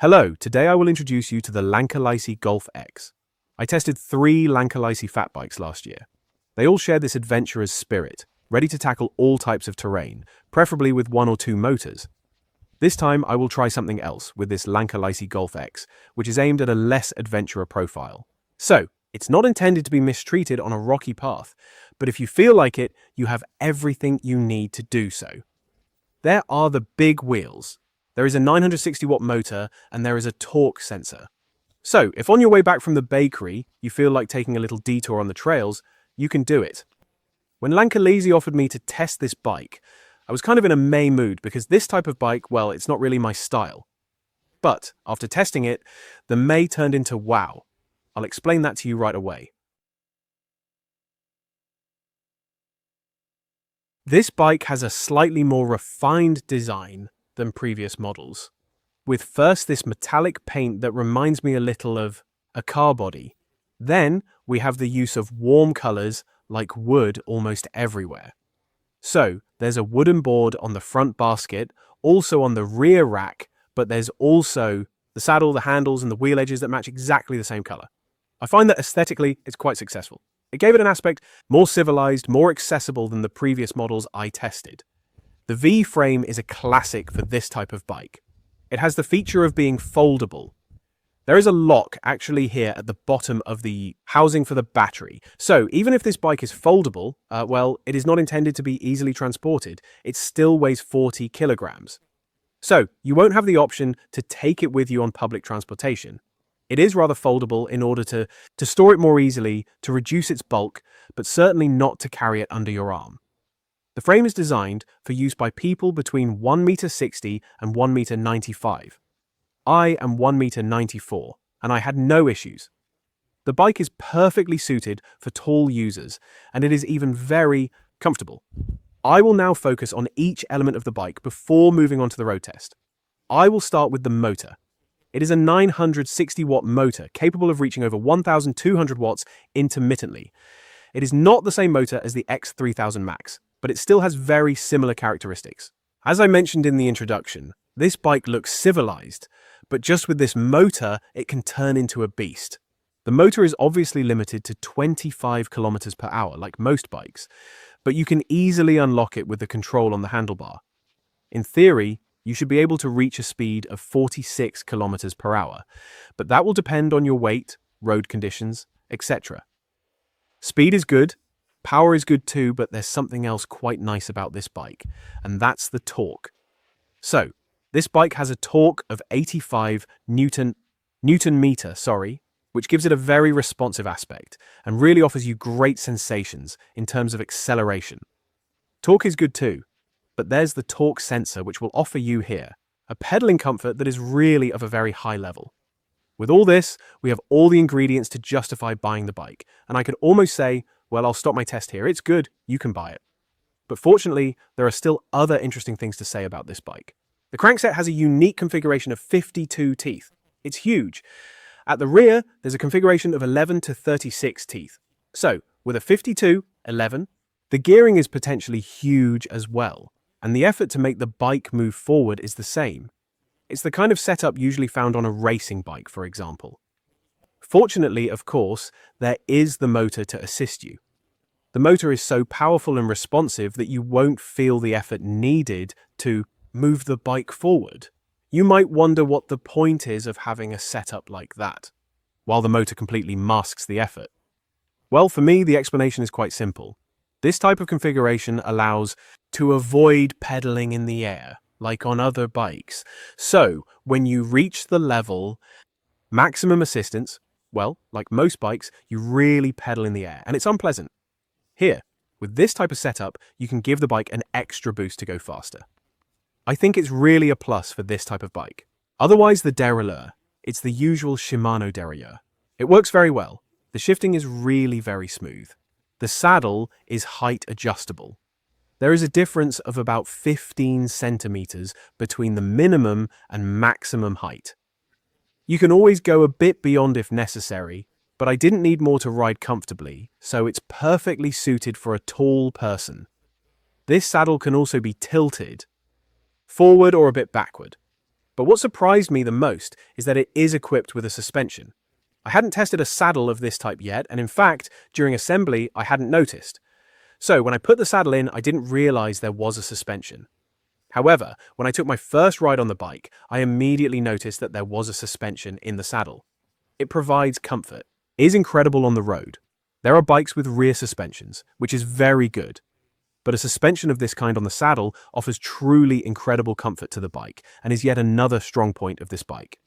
Hello, today I will introduce you to the Lankeleisi Golf X. I tested 3 Lankeleisi fat bikes last year. They all share this adventurous spirit, ready to tackle all types of terrain, preferably with 1 or 2 motors. This time I will try something else with this Lankeleisi Golf X, which is aimed at a less adventurer profile. So, it's not intended to be mistreated on a rocky path, but if you feel like it, you have everything you need to do so. There are the big wheels. There is a 960-watt motor, and there is a torque sensor. So, if on your way back from the bakery, you feel like taking a little detour on the trails, you can do it. When Lankeleisi offered me to test this bike, I was kind of in a May mood because this type of bike, well, it's not really my style. But, after testing it, the May turned into wow. I'll explain that to you right away. This bike has a slightly more refined design than previous models, with first this metallic paint that reminds me a little of a car body. Then we have the use of warm colors like wood almost everywhere. So there's a wooden board on the front basket, also on the rear rack, but there's also the saddle, the handles, and the wheel edges that match exactly the same color. I find that aesthetically it's quite successful. It gave it an aspect more civilized, more accessible than the previous models I tested. The V-frame is a classic for this type of bike. It has the feature of being foldable. There is a lock actually here at the bottom of the housing for the battery. So even if this bike is foldable, it is not intended to be easily transported. It still weighs 40 kilograms. So you won't have the option to take it with you on public transportation. It is rather foldable in order to store it more easily, to reduce its bulk, but certainly not to carry it under your arm. The frame is designed for use by people between 1.60 m and 1.95 m. I am 1.94 m, and I had no issues. The bike is perfectly suited for tall users, and it is even very comfortable. I will now focus on each element of the bike before moving on to the road test. I will start with the motor. It is a 960-watt motor capable of reaching over 1,200 watts intermittently. It is not the same motor as the X3000 Max, but it still has very similar characteristics. As I mentioned in the introduction, this bike looks civilized, but just with this motor, it can turn into a beast. The motor is obviously limited to 25 kilometers per hour, like most bikes, but you can easily unlock it with the control on the handlebar. In theory, you should be able to reach a speed of 46 kilometers per hour, but that will depend on your weight, road conditions, etc. Speed is good. Power is good too, but there's something else quite nice about this bike, and that's the torque. So, this bike has a torque of 85 Newton meter, which gives it a very responsive aspect and really offers you great sensations in terms of acceleration. Torque is good too, but there's the torque sensor which will offer you here a pedaling comfort that is really of a very high level. With all this, we have all the ingredients to justify buying the bike, and I could almost say, well, I'll stop my test here. It's good. You can buy it. But fortunately, there are still other interesting things to say about this bike. The crankset has a unique configuration of 52 teeth. It's huge. At the rear, there's a configuration of 11 to 36 teeth. So, with a 52, 11, the gearing is potentially huge as well, and the effort to make the bike move forward is the same. It's the kind of setup usually found on a racing bike, for example. Fortunately, of course, there is the motor to assist you. The motor is so powerful and responsive that you won't feel the effort needed to move the bike forward. You might wonder what the point is of having a setup like that, while the motor completely masks the effort. Well, for me, the explanation is quite simple. This type of configuration allows to avoid pedaling in the air, like on other bikes. So, when you reach the level, maximum assistance, well, like most bikes, you really pedal in the air, and it's unpleasant. Here, with this type of setup, you can give the bike an extra boost to go faster. I think it's really a plus for this type of bike. Otherwise, the Derailleur, it's the usual Shimano Derailleur. It works very well. The shifting is really very smooth. The saddle is height adjustable. There is a difference of about 15 centimeters between the minimum and maximum height. You can always go a bit beyond if necessary, but I didn't need more to ride comfortably, so it's perfectly suited for a tall person. This saddle can also be tilted, forward or a bit backward. But what surprised me the most is that it is equipped with a suspension. I hadn't tested a saddle of this type yet, and in fact, during assembly, I hadn't noticed. So when I put the saddle in, I didn't realize there was a suspension. However, when I took my first ride on the bike, I immediately noticed that there was a suspension in the saddle. It provides comfort. It is incredible on the road. There are bikes with rear suspensions, which is very good. But a suspension of this kind on the saddle offers truly incredible comfort to the bike and is yet another strong point of this bike.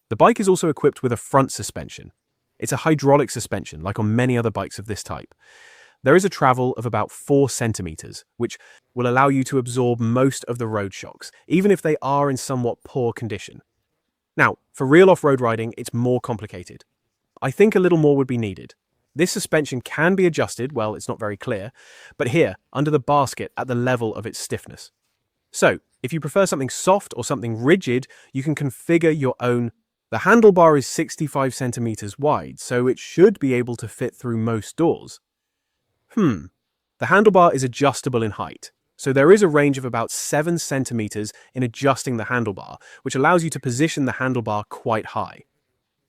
The bike is also equipped with a front suspension. It's a hydraulic suspension, like on many other bikes of this type. There is a travel of about 4 centimeters, which will allow you to absorb most of the road shocks, even if they are in somewhat poor condition. Now, for real off-road riding, it's more complicated. I think a little more would be needed. This suspension can be adjusted, well, it's not very clear, but here, under the basket at the level of its stiffness. So, if you prefer something soft or something rigid, you can configure your own. The handlebar is 65 centimeters wide, so it should be able to fit through most doors. The handlebar is adjustable in height, so there is a range of about 7 centimeters in adjusting the handlebar, which allows you to position the handlebar quite high.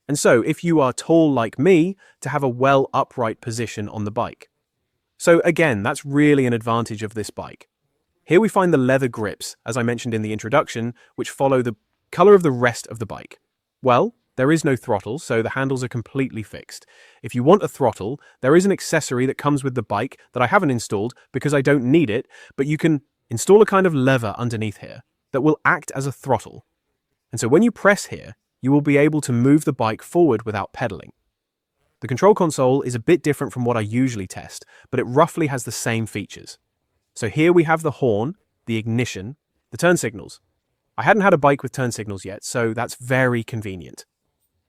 And so, if you are tall like me, to have a well upright position on the bike. So again, that's really an advantage of this bike. Here we find the leather grips, as I mentioned in the introduction, which follow the color of the rest of the bike. Well, there is no throttle, so the handles are completely fixed. If you want a throttle, there is an accessory that comes with the bike that I haven't installed because I don't need it, but you can install a kind of lever underneath here that will act as a throttle. And so when you press here, you will be able to move the bike forward without pedaling. The control console is a bit different from what I usually test, but it roughly has the same features. So here we have the horn, the ignition, the turn signals. I hadn't had a bike with turn signals yet, so that's very convenient.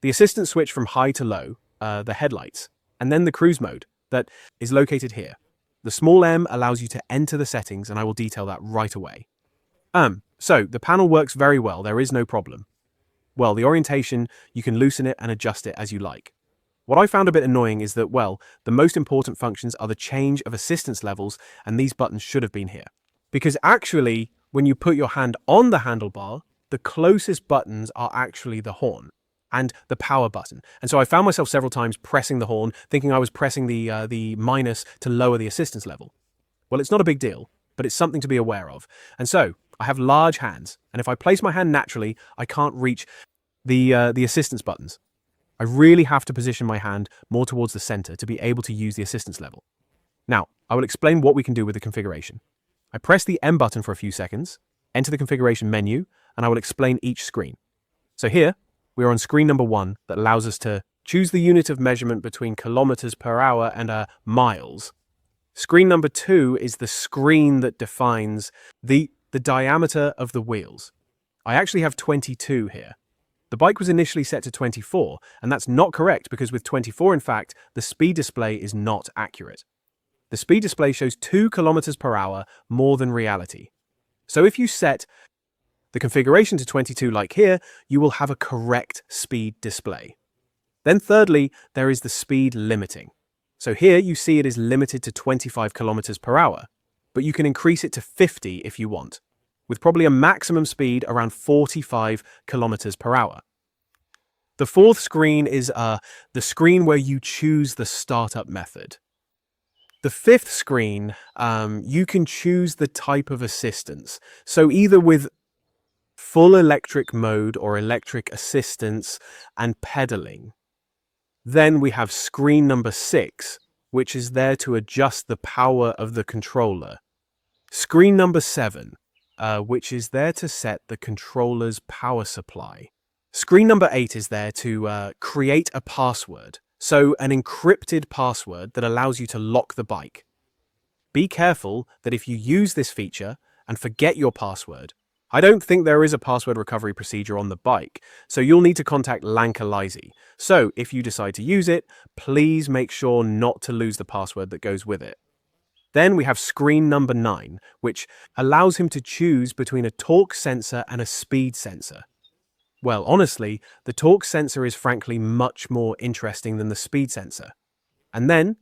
The assistant switch from high to low, the headlights, and then the cruise mode that is located here. The small M allows you to enter the settings, and I will detail that right away. So the panel works very well, there is no problem. Well, the orientation, you can loosen it and adjust it as you like. What I found a bit annoying is that, well, the most important functions are the change of assistance levels, and these buttons should have been here. Because actually, when you put your hand on the handlebar, the closest buttons are actually the horn and the power button. And so I found myself several times pressing the horn, thinking I was pressing the minus to lower the assistance level. Well, it's not a big deal, but it's something to be aware of. And so I have large hands, and if I place my hand naturally, I can't reach the assistance buttons. I really have to position my hand more towards the center to be able to use the assistance level. Now, I will explain what we can do with the configuration. I press the M button for a few seconds, enter the configuration menu, and I will explain each screen. So here, we are on screen number 1 that allows us to choose the unit of measurement between kilometers per hour and miles. Screen number 2 is the screen that defines the diameter of the wheels. I actually have 22 here. The bike was initially set to 24, and that's not correct because with 24, in fact, the speed display is not accurate. The speed display shows 2 kilometers per hour more than reality. So if you set the configuration to 22 like here, you will have a correct speed display. Then thirdly, there is the speed limiting. So here you see it is limited to 25 kilometers per hour, but you can increase it to 50 if you want, with probably a maximum speed around 45 kilometers per hour. The fourth screen is the screen where you choose the startup method. The fifth screen, you can choose the type of assistance. So either with full electric mode or electric assistance and pedaling. Then we have screen number 6, which is there to adjust the power of the controller. Screen number 7, which is there to set the controller's power supply. Screen number 8 is there to create a password, so an encrypted password that allows you to lock the bike. Be careful that if you use this feature and forget your password, I don't think there is a password recovery procedure on the bike, so you'll need to contact Lankeleisi. So if you decide to use it, please make sure not to lose the password that goes with it. Then we have screen number 9, which allows him to choose between a torque sensor and a speed sensor. Well, honestly, the torque sensor is frankly much more interesting than the speed sensor. And then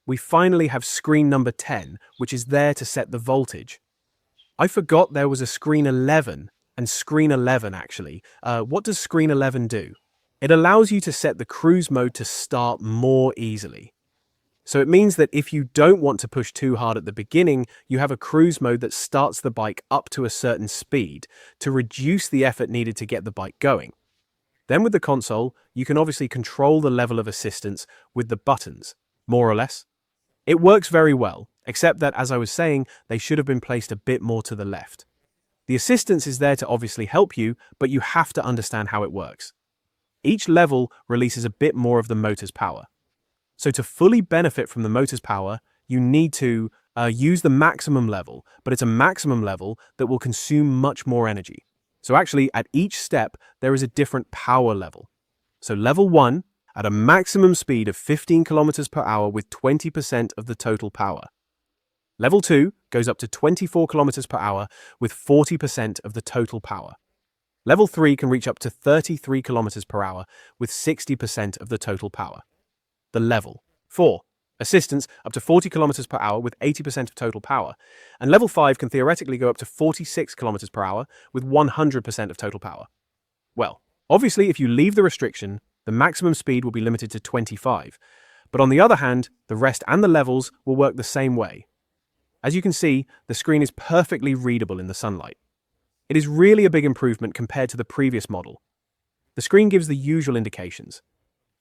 we finally have screen number 10, which is there to set the voltage. I forgot there was a screen 11, and screen 11 actually. What does screen 11 do? It allows you to set the cruise mode to start more easily. So it means that if you don't want to push too hard at the beginning, you have a cruise mode that starts the bike up to a certain speed to reduce the effort needed to get the bike going. Then with the console, you can obviously control the level of assistance with the buttons, more or less. It works very well, except that, as I was saying, they should have been placed a bit more to the left. The assistance is there to obviously help you, but you have to understand how it works. Each level releases a bit more of the motor's power. So to fully benefit from the motor's power, you need to use the maximum level, but it's a maximum level that will consume much more energy. So actually, at each step, there is a different power level. So level 1, at a maximum speed of 15 kilometers per hour with 20% of the total power. Level 2 goes up to 24 kilometers per hour with 40% of the total power. Level 3 can reach up to 33 kilometers per hour with 60% of the total power. The level 4, assistance up to 40 kilometers per hour with 80% of total power. And level 5 can theoretically go up to 46 kilometers per hour with 100% of total power. Well, obviously if you leave the restriction, the maximum speed will be limited to 25. But on the other hand, the rest and the levels will work the same way. As you can see, the screen is perfectly readable in the sunlight. It is really a big improvement compared to the previous model. The screen gives the usual indications.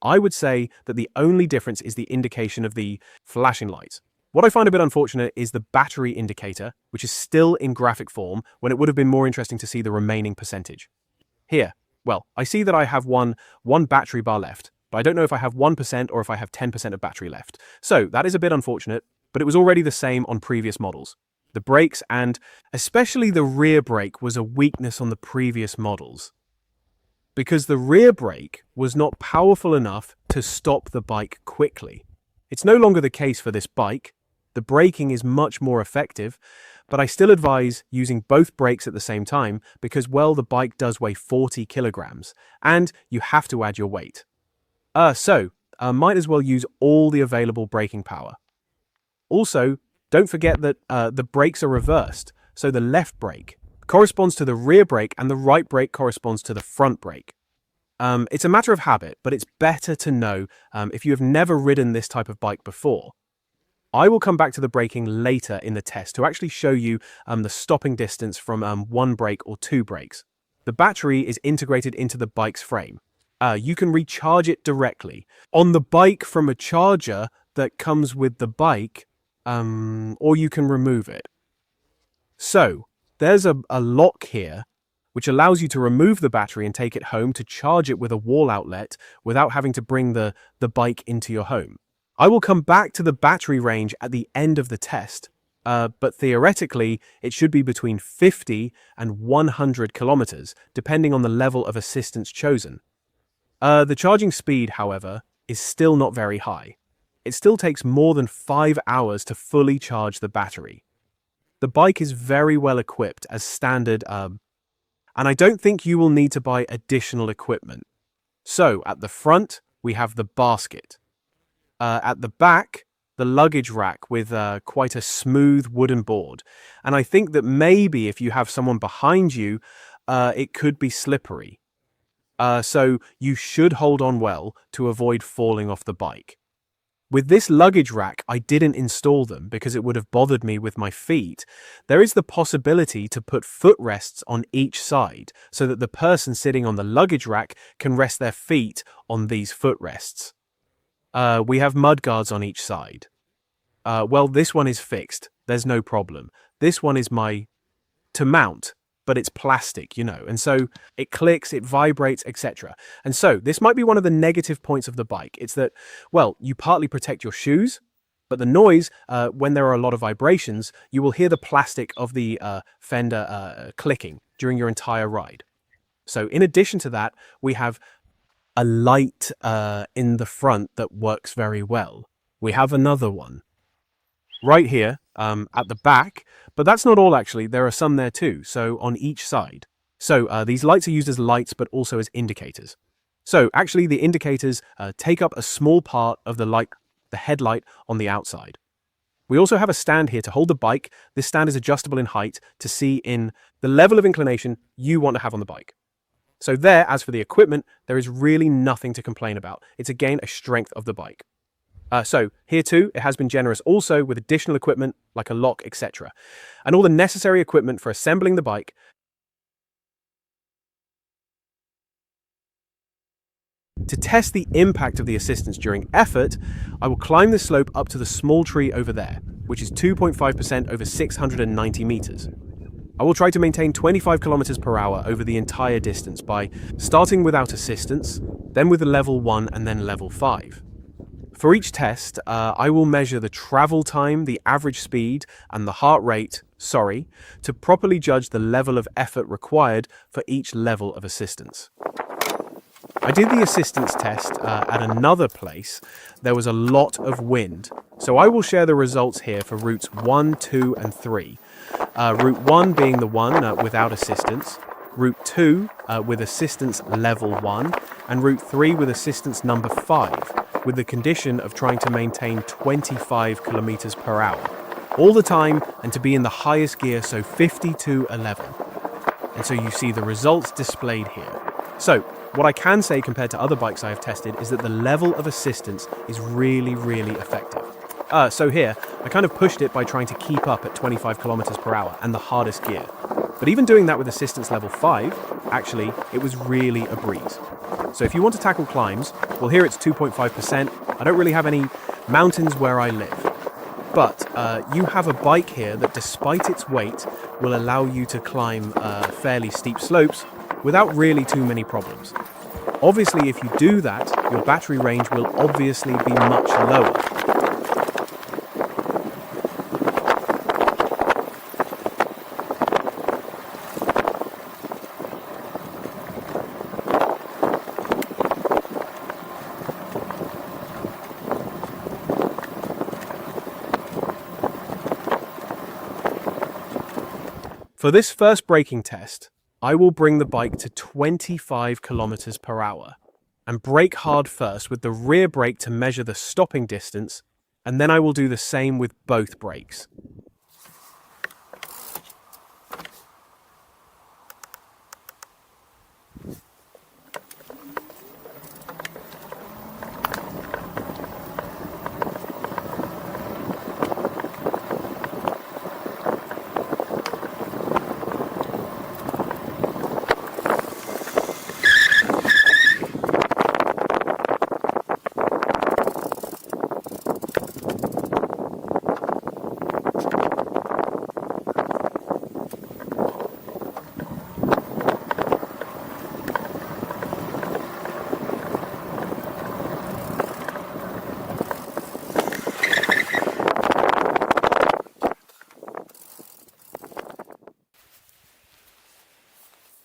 I would say that the only difference is the indication of the flashing lights. What I find a bit unfortunate is the battery indicator, which is still in graphic form when it would have been more interesting to see the remaining percentage. Here, well, I see that I have one battery bar left, but I don't know if I have 1% or if I have 10% of battery left. So that is a bit unfortunate, but it was already the same on previous models. The brakes and especially the rear brake was a weakness on the previous models, because the rear brake was not powerful enough to stop the bike quickly. It's no longer the case for this bike. The braking is much more effective, but I still advise using both brakes at the same time because, well, the bike does weigh 40 kilograms and you have to add your weight. Might as well use all the available braking power. Also, don't forget that the brakes are reversed, so the left brake corresponds to the rear brake and the right brake corresponds to the front brake. It's a matter of habit, but it's better to know if you have never ridden this type of bike before. I will come back to the braking later in the test to actually show you the stopping distance from one brake or two brakes. The battery is integrated into the bike's frame. You can recharge it directly on the bike from a charger that comes with the bike, or you can remove it. So, there's a lock here, which allows you to remove the battery and take it home to charge it with a wall outlet without having to bring the bike into your home. I will come back to the battery range at the end of the test, but theoretically, it should be between 50 and 100 kilometers, depending on the level of assistance chosen. The charging speed, however, is still not very high. It still takes more than 5 hours to fully charge the battery. The bike is very well equipped as standard, and I don't think you will need to buy additional equipment. So, at the front, we have the basket. At the back, the luggage rack with quite a smooth wooden board. And I think that maybe if you have someone behind you, it could be slippery. So you should hold on well to avoid falling off the bike. With this luggage rack, I didn't install them because it would have bothered me with my feet. There is the possibility to put footrests on each side so that the person sitting on the luggage rack can rest their feet on these footrests. We have mudguards on each side. Well, this one is fixed. There's no problem. This one is to mount, but it's plastic, and so it clicks, it vibrates, etc. And so this might be one of the negative points of the bike. It's that, well, you partly protect your shoes, but the noise, when there are a lot of vibrations, you will hear the plastic of the fender clicking during your entire ride. So in addition to that, we have a light in the front that works very well. We have another one right here at the back, but that's not all actually. There are some there too, so on each side. So these lights are used as lights but also as indicators. So actually the indicators take up a small part of the headlight on the outside. We also have a stand here to hold the bike. This stand is adjustable in height to see in the level of inclination you want to have on the bike. So there, as for the equipment, there is really nothing to complain about. It's again a strength of the bike. So here too, it has been generous also with additional equipment like a lock, etc. And all the necessary equipment for assembling the bike. To test the impact of the assistance during effort, I will climb the slope up to the small tree over there, which is 2.5% over 690 meters. I will try to maintain 25 kilometers per hour over the entire distance by starting without assistance, then with a level 1 and then level 5. For each test, I will measure the travel time, the average speed, and the heart rate, to properly judge the level of effort required for each level of assistance. I did the assistance test at another place. There was a lot of wind, so I will share the results here for routes 1, 2, and 3. Route 1 being the one without assistance, Route 2 with assistance level 1, and Route 3 with assistance number 5, with the condition of trying to maintain 25 kilometers per hour, all the time, and to be in the highest gear, so 50-11. And so you see the results displayed here. So, what I can say compared to other bikes I have tested is that the level of assistance is really, really effective. So here, I kind of pushed it by trying to keep up at 25 kilometers per hour and the hardest gear. But even doing that with assistance level 5, actually, it was really a breeze. So if you want to tackle climbs, well, here it's 2.5%. I don't really have any mountains where I live. But you have a bike here that, despite its weight, will allow you to climb fairly steep slopes without really too many problems. Obviously, if you do that, your battery range will obviously be much lower. For this first braking test, I will bring the bike to 25 kilometers per hour and brake hard first with the rear brake to measure the stopping distance, and then I will do the same with both brakes.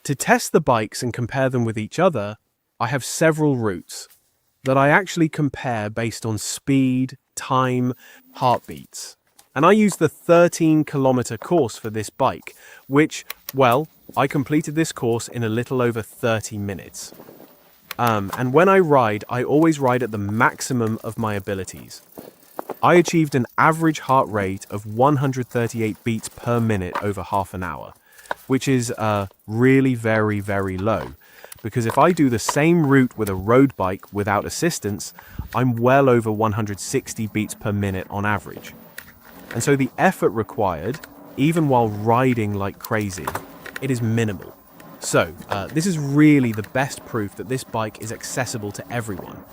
To test the bikes and compare them with each other, I have several routes that I actually compare based on speed, time, heartbeats. And I use the 13-kilometer course for this bike, which, well, I completed this course in a little over 30 minutes. And when I ride, I always ride at the maximum of my abilities. I achieved an average heart rate of 138 beats per minute over half an hour, which is really very, very low. Because if I do the same route with a road bike without assistance, I'm well over 160 beats per minute on average. And so the effort required, even while riding like crazy, it is minimal. So this is really the best proof that this bike is accessible to everyone.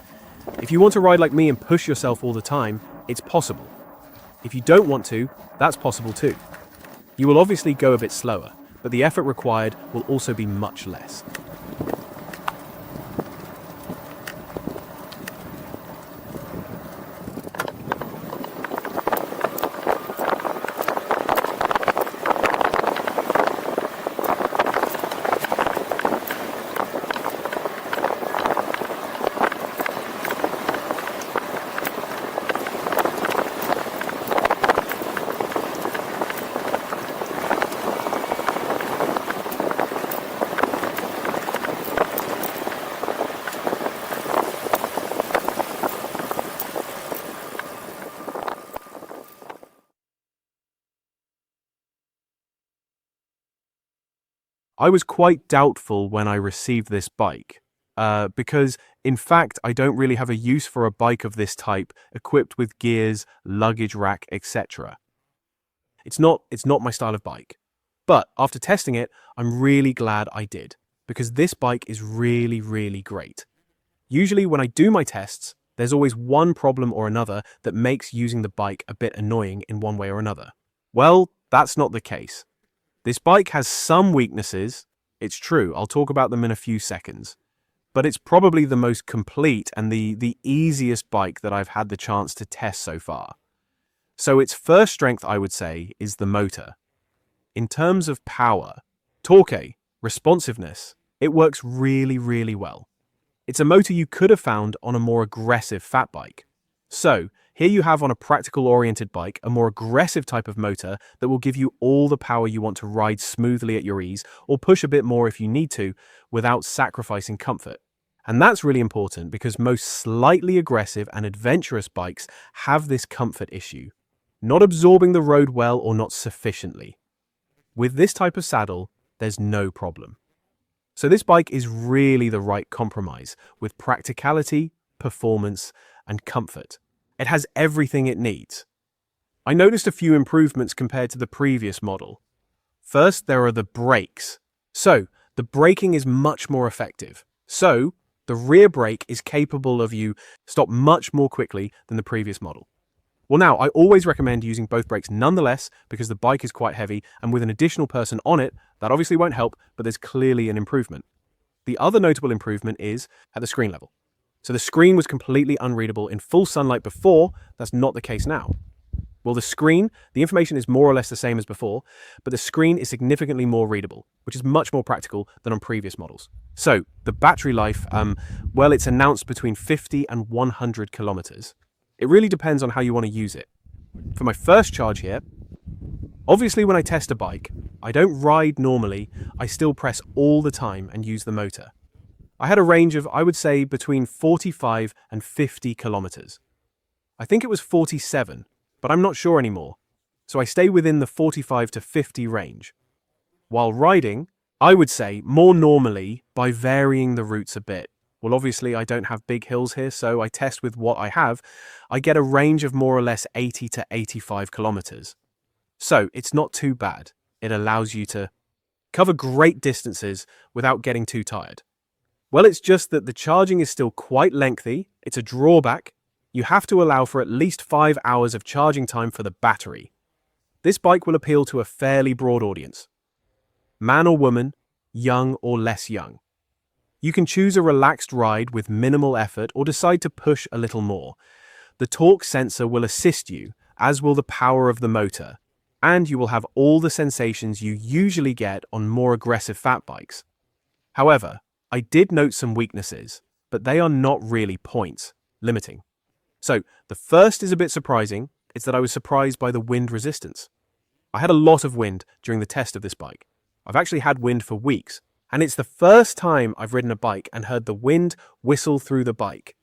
If you want to ride like me and push yourself all the time, it's possible. If you don't want to, that's possible too. You will obviously go a bit slower, but the effort required will also be much less. I was quite doubtful when I received this bike, because in fact I don't really have a use for a bike of this type equipped with gears, luggage rack, etc. It's not my style of bike. But after testing it, I'm really glad I did, because this bike is really, really great. Usually when I do my tests, there's always one problem or another that makes using the bike a bit annoying in one way or another. Well, that's not the case. This bike has some weaknesses. It's true, I'll talk about them in a few seconds. But it's probably the most complete and the easiest bike that I've had the chance to test so far. So its first strength, I would say, is the motor. In terms of power, torque, responsiveness, it works really, really well. It's a motor you could have found on a more aggressive fat bike. So, here you have on a practical-oriented bike a more aggressive type of motor that will give you all the power you want to ride smoothly at your ease, or push a bit more if you need to, without sacrificing comfort. And that's really important because most slightly aggressive and adventurous bikes have this comfort issue, not absorbing the road well or not sufficiently. With this type of saddle, there's no problem. So this bike is really the right compromise with practicality, performance, and comfort. It has everything it needs. I noticed a few improvements compared to the previous model. First, there are the brakes. So, the braking is much more effective. So, the rear brake is capable of you stop much more quickly than the previous model. Well now, I always recommend using both brakes nonetheless because the bike is quite heavy, and with an additional person on it, that obviously won't help, but there's clearly an improvement. The other notable improvement is at the screen level. So the screen was completely unreadable in full sunlight before, that's not the case now. Well, the information is more or less the same as before, but the screen is significantly more readable, which is much more practical than on previous models. So, the battery life, it's announced between 50 and 100 kilometers. It really depends on how you want to use it. For my first charge here, obviously when I test a bike, I don't ride normally, I still press all the time and use the motor. I had a range of, I would say, between 45 and 50 kilometers. I think it was 47, but I'm not sure anymore, so I stay within the 45 to 50 range. While riding, I would say more normally by varying the routes a bit. Well, obviously I don't have big hills here, so I test with what I have. I get a range of more or less 80 to 85 kilometers. So it's not too bad. It allows you to cover great distances without getting too tired. Well, it's just that the charging is still quite lengthy. It's a drawback. You have to allow for at least 5 hours of charging time for the battery. This bike will appeal to a fairly broad audience. Man or woman, young or less young. You can choose a relaxed ride with minimal effort or decide to push a little more. The torque sensor will assist you, as will the power of the motor, and you will have all the sensations you usually get on more aggressive fat bikes. However, I did note some weaknesses, but they are not really points, limiting. So, the first is a bit surprising. It's that I was surprised by the wind resistance. I had a lot of wind during the test of this bike. I've actually had wind for weeks, and it's the first time I've ridden a bike and heard the wind whistle through the bike.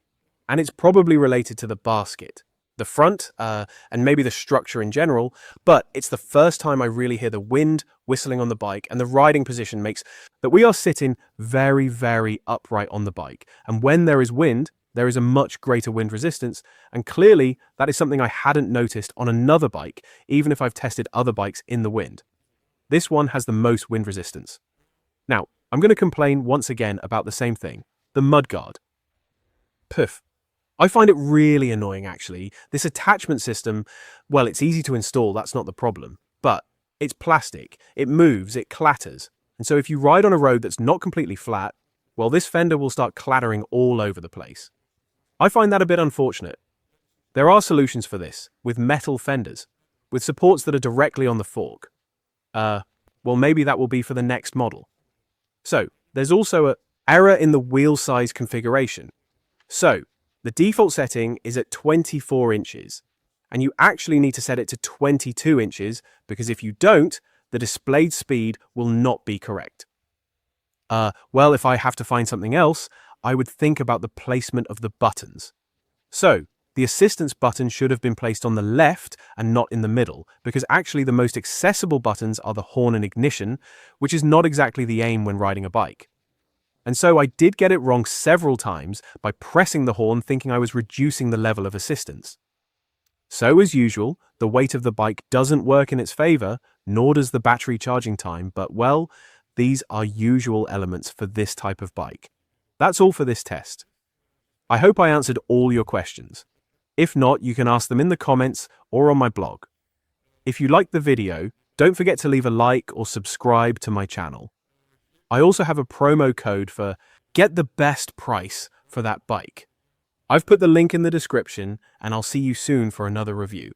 And it's probably related to the basket, the front, and maybe the structure in general, but it's the first time I really hear the wind whistling on the bike, and the riding position makes that we are sitting very, very upright on the bike. And when there is wind, there is a much greater wind resistance, and clearly that is something I hadn't noticed on another bike, even if I've tested other bikes in the wind. This one has the most wind resistance. Now, I'm going to complain once again about the same thing, the mudguard. Poof. I find it really annoying actually. This attachment system, well, it's easy to install, that's not the problem, but it's plastic, it moves, it clatters, and so if you ride on a road that's not completely flat, well, this fender will start clattering all over the place. I find that a bit unfortunate. There are solutions for this, with metal fenders, with supports that are directly on the fork. Maybe that will be for the next model. So, there's also an error in the wheel size configuration. So, the default setting is at 24 inches, and you actually need to set it to 22 inches because if you don't, the displayed speed will not be correct. Well, if I have to find something else, I would think about the placement of the buttons. So, the assistance button should have been placed on the left and not in the middle, because actually the most accessible buttons are the horn and ignition, which is not exactly the aim when riding a bike. And so I did get it wrong several times by pressing the horn thinking I was reducing the level of assistance. So as usual, the weight of the bike doesn't work in its favor, nor does the battery charging time, but well, these are usual elements for this type of bike. That's all for this test. I hope I answered all your questions. If not, you can ask them in the comments or on my blog. If you liked the video, don't forget to leave a like or subscribe to my channel. I also have a promo code for get the best price for that bike. I've put the link in the description, and I'll see you soon for another review.